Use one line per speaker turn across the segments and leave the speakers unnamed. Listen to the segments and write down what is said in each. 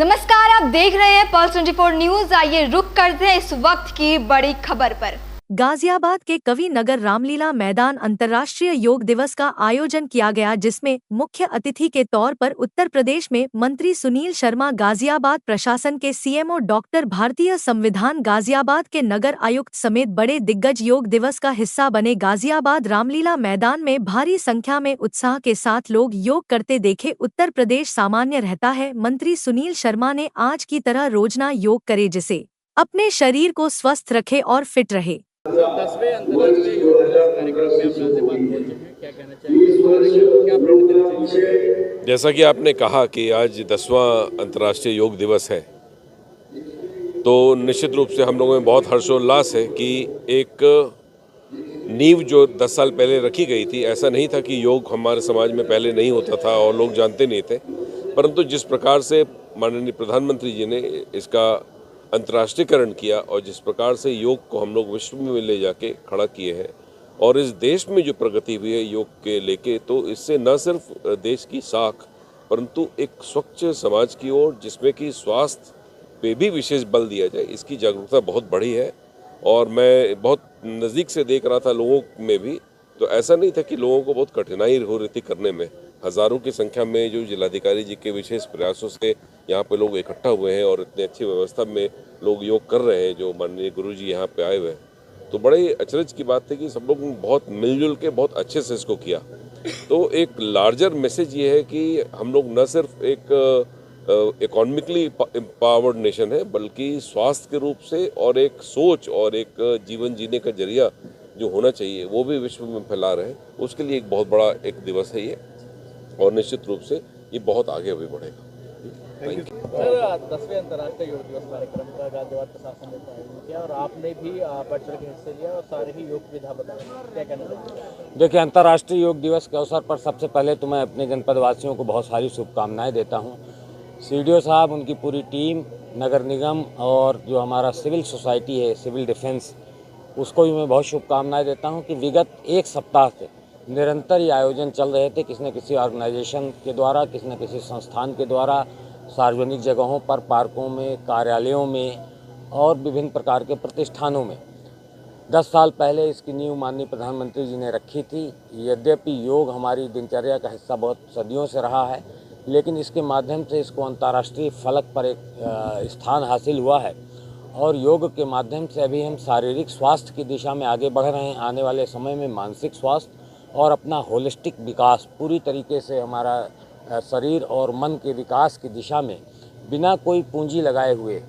नमस्कार, आप देख रहे हैं पल्स 24 न्यूज। आइए रुक करते हैं इस वक्त की बड़ी खबर पर।
गाजियाबाद के कवि नगर रामलीला मैदान अंतर्राष्ट्रीय योग दिवस का आयोजन किया गया, जिसमें मुख्य अतिथि के तौर पर उत्तर प्रदेश में मंत्री सुनील शर्मा, गाजियाबाद प्रशासन के सीएमओ डॉक्टर, भारतीय संविधान गाजियाबाद के नगर आयुक्त समेत बड़े दिग्गज योग दिवस का हिस्सा बने। गाजियाबाद रामलीला मैदान में भारी संख्या में उत्साह के साथ लोग योग करते देखे। उत्तर प्रदेश सामान्य रहता है, मंत्री सुनील शर्मा ने आज की तरह रोजाना योग करे, जिससे अपने शरीर को स्वस्थ रखे और फिट रहे।
10वें अंतर्राष्ट्रीय योग दिवस कार्यक्रम में आप से बात हो चुके हैं, क्या कहना चाहिए, क्या प्रेरणा देना चाहिए?
जैसा कि आपने कहा कि आज 10वां अंतर्राष्ट्रीय योग दिवस है, तो निश्चित रूप से हम लोगों में बहुत हर्षोल्लास है कि एक नींव जो 10 साल पहले रखी गई थी, ऐसा नहीं था कि योग हमारे समाज में पहले नहीं होता था और लोग जानते नहीं थे, परंतु जिस प्रकार से माननीय प्रधानमंत्री जी ने इसका अंतर्राष्ट्रीयकरण किया और जिस प्रकार से योग को हम लोग विश्व में ले जाके खड़ा किए हैं और इस देश में जो प्रगति हुई है योग के लेके, तो इससे न सिर्फ देश की साख परंतु एक स्वच्छ समाज की ओर, जिसमें कि स्वास्थ्य पे भी विशेष बल दिया जाए, इसकी जागरूकता बहुत बढ़ी है। और मैं बहुत नज़दीक से देख रहा था लोगों में भी, तो ऐसा नहीं था कि लोगों को बहुत कठिनाई हो रही थी करने में। हज़ारों की संख्या में जो जिलाधिकारी जी के विशेष प्रयासों से यहाँ पे लोग इकट्ठा हुए हैं और इतनी अच्छी व्यवस्था में लोग योग कर रहे हैं, जो माननीय गुरु जी यहाँ पे आए हुए हैं, तो बड़े अचरज की बात है कि सब लोग बहुत मिलजुल के बहुत अच्छे से इसको किया। तो एक लार्जर मैसेज ये है कि हम लोग न सिर्फ एक इकोनॉमिकली एम्पावर्ड नेशन है, बल्कि स्वास्थ्य के रूप से और एक सोच और एक जीवन जीने का जरिया जो होना चाहिए वो भी विश्व में फैला रहे हैं। उसके लिए एक बहुत बड़ा एक दिवस है ये, और निश्चित रूप से ये बहुत आगे भी बढ़ेगा।
सर, 10वें अंतर्राष्ट्रीय योग दिवस कार्यक्रम का गाजियाबाद प्रशासन ने आयोजन किया और आपने भी बढ़ चढ़ के हिस्से लिया और सारे ही योग विधा बताए, क्या कहना चाहिए?
देखिए, अंतर्राष्ट्रीय योग दिवस के अवसर पर सबसे पहले तो मैं अपने जनपद वासियों को बहुत सारी शुभकामनाएं देता हूं। सीडीओ साहब, उनकी पूरी टीम, नगर निगम और जो हमारा सिविल सोसाइटी है, सिविल डिफेंस, उसको भी मैं बहुत शुभकामनाएं देता हूं कि विगत एक सप्ताह से निरंतर ये आयोजन चल रहे थे, किसी न किसी ऑर्गेनाइजेशन के द्वारा, किसी न किसी संस्थान के द्वारा, सार्वजनिक जगहों पर, पार्कों में, कार्यालयों में और विभिन्न प्रकार के प्रतिष्ठानों में। 10 साल पहले इसकी नींव माननीय प्रधानमंत्री जी ने रखी थी। यद्यपि योग हमारी दिनचर्या का हिस्सा बहुत सदियों से रहा है, लेकिन इसके माध्यम से इसको अंतर्राष्ट्रीय फलक पर एक स्थान हासिल हुआ है और योग के माध्यम से अभी हम शारीरिक स्वास्थ्य की दिशा में आगे बढ़ रहे हैं। आने वाले समय में मानसिक स्वास्थ्य और अपना होलिस्टिक विकास, पूरी तरीके से हमारा शरीर और मन के विकास की दिशा में बिना कोई पूंजी लगाए हुए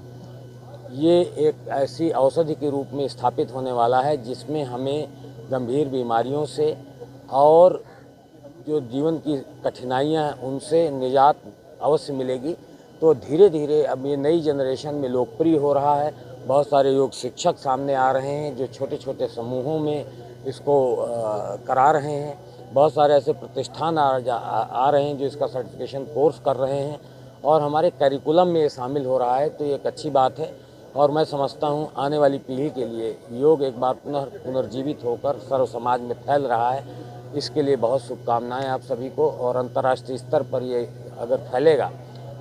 ये एक ऐसी औषधि के रूप में स्थापित होने वाला है, जिसमें हमें गंभीर बीमारियों से और जो जीवन की कठिनाइयां हैं उनसे निजात अवश्य मिलेगी। तो धीरे धीरे अब ये नई जनरेशन में लोकप्रिय हो रहा है। बहुत सारे योग शिक्षक सामने आ रहे हैं जो छोटे छोटे समूहों में इसको करा रहे हैं। बहुत सारे ऐसे प्रतिष्ठान आ रहे हैं जो इसका सर्टिफिकेशन कोर्स कर रहे हैं और हमारे करिकुलम में ये शामिल हो रहा है। तो ये एक अच्छी बात है और मैं समझता हूँ आने वाली पीढ़ी के लिए योग एक बार पुनर्जीवित होकर सर्व समाज में फैल रहा है। इसके लिए बहुत शुभकामनाएं आप सभी को। और अंतर्राष्ट्रीय स्तर पर ये अगर फैलेगा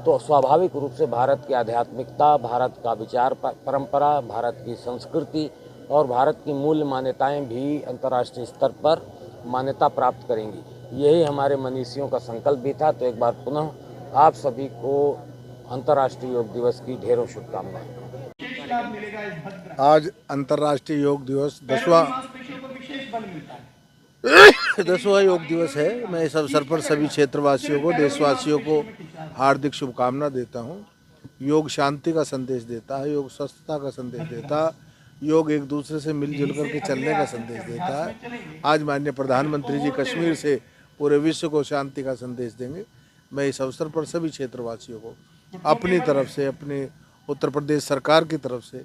तो स्वाभाविक रूप से भारत की आध्यात्मिकता, भारत का विचार परंपरा, भारत की संस्कृति और भारत की मूल्य मान्यताएं भी अंतर्राष्ट्रीय स्तर पर मान्यता प्राप्त करेंगी। यही हमारे मनीषियों का संकल्प भी था। तो एक बार पुनः आप सभी को अंतर्राष्ट्रीय योग दिवस की ढेरों शुभकामनाएं।
आज अंतर्राष्ट्रीय योग दिवस 10वां योग दिवस है। मैं इस अवसर पर सभी क्षेत्रवासियों को, देशवासियों को हार्दिक शुभकामना देता हूँ। योग शांति का संदेश देता है, योग स्वस्थता का संदेश देता है, योग एक दूसरे से मिलजुल करके चलने का संदेश देता है। आज माननीय प्रधानमंत्री जी कश्मीर से पूरे विश्व को शांति का संदेश देंगे। मैं इस अवसर पर सभी क्षेत्रवासियों को अपनी तरफ से, अपने उत्तर प्रदेश सरकार की तरफ से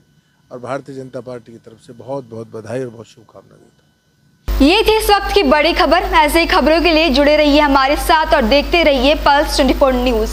और भारतीय जनता पार्टी की तरफ से बहुत बहुत बधाई और बहुत शुभकामना देता हूँ।
ये थी इस वक्त की बड़ी खबर। ऐसे ही खबरों के लिए जुड़े रहिए हमारे साथ और देखते रहिए पल्स 24 न्यूज।